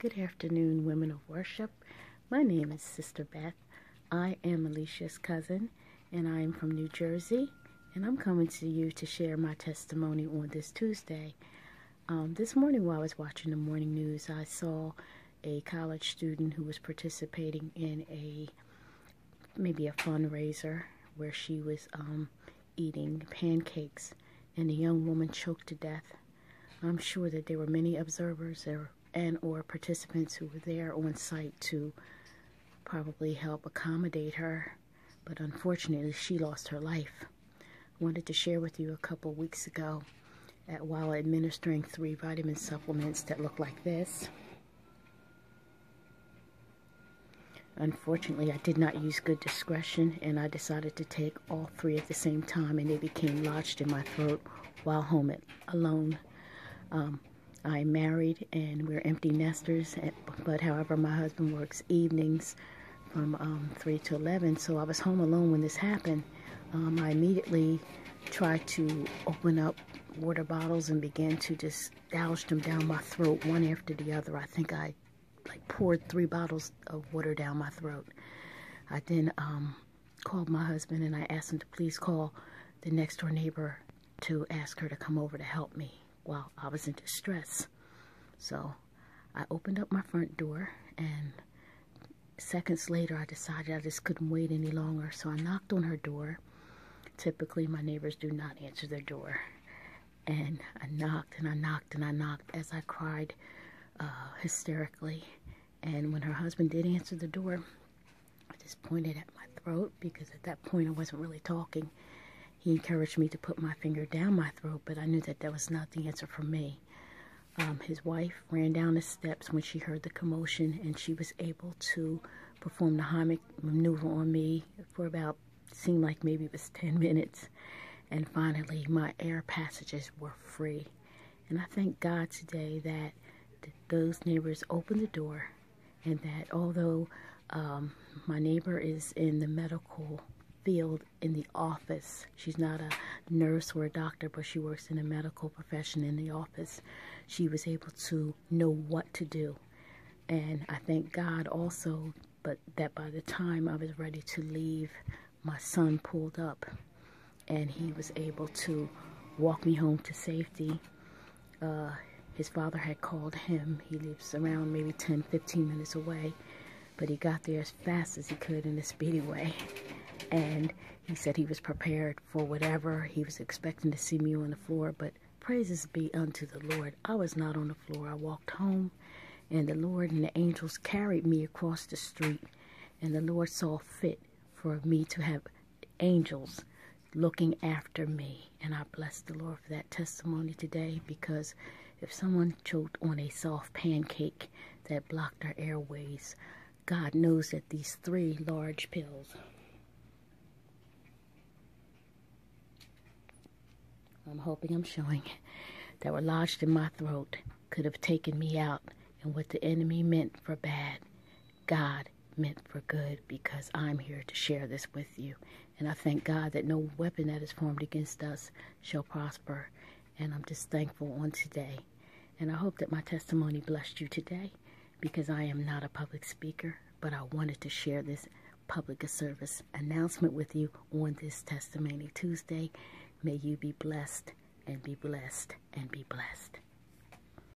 Good afternoon, women of worship. My name is Sister Beth. I am Alicia's cousin, and I am from New Jersey, and I'm coming to you to share my testimony on this Tuesday. This morning while I was watching the morning news, I saw a college student who was participating in maybe a fundraiser where she was eating pancakes, and the young woman choked to death. I'm sure that there were many observers or participants who were there on site to probably help accommodate her, but unfortunately she lost her life. I wanted to share with you a couple weeks ago while administering 3 vitamin supplements that look like this. Unfortunately, I did not use good discretion, and I decided to take all 3 at the same time, and they became lodged in my throat while home alone. I'm married and we're empty nesters, but however, my husband works evenings from 3 to 11, so I was home alone when this happened. I immediately tried to open up water bottles and began to just gouge them down my throat one after the other. I think I poured 3 bottles of water down my throat. I then called my husband and I asked him to please call the next door neighbor to ask her to come over to help me while I was in distress. So I opened up my front door, and seconds later I decided I just couldn't wait any longer, so I knocked on her door. Typically my neighbors do not answer their door, and I knocked and I knocked and I knocked as I cried hysterically. And when her husband did answer the door, I just pointed at my throat, because at that point I wasn't really talking. He encouraged me to put my finger down my throat, but I knew that was not the answer for me. His wife ran down the steps when she heard the commotion, and she was able to perform the Heimlich maneuver on me for about, seemed like maybe it was 10 minutes. And finally, my air passages were free. And I thank God today that those neighbors opened the door, and that although my neighbor is in the medical field in the office, she's not a nurse or a doctor, but she works in a medical profession in the office, she was able to know what to do. And I thank God also, but that by the time I was ready to leave, my son pulled up and he was able to walk me home to safety. His father had called him. He lives around maybe 10-15 minutes away, but he got there as fast as he could in a speedy way. And he said he was prepared for whatever. He was expecting to see me on the floor, but praises be unto the Lord. I was not on the floor. I walked home, and the Lord and the angels carried me across the street, and the Lord saw fit for me to have angels looking after me. And I bless the Lord for that testimony today, because if someone choked on a soft pancake that blocked their airways, God knows that these 3 large pills, I'm hoping I'm showing, that were lodged in my throat could have taken me out. And what the enemy meant for bad, God meant for good, because I'm here to share this with you. And I thank God that no weapon that is formed against us shall prosper. And I'm just thankful on today. And I hope that my testimony blessed you today, because I am not a public speaker, but I wanted to share this public service announcement with you on this Testimony Tuesday. May you be blessed and be blessed and be blessed.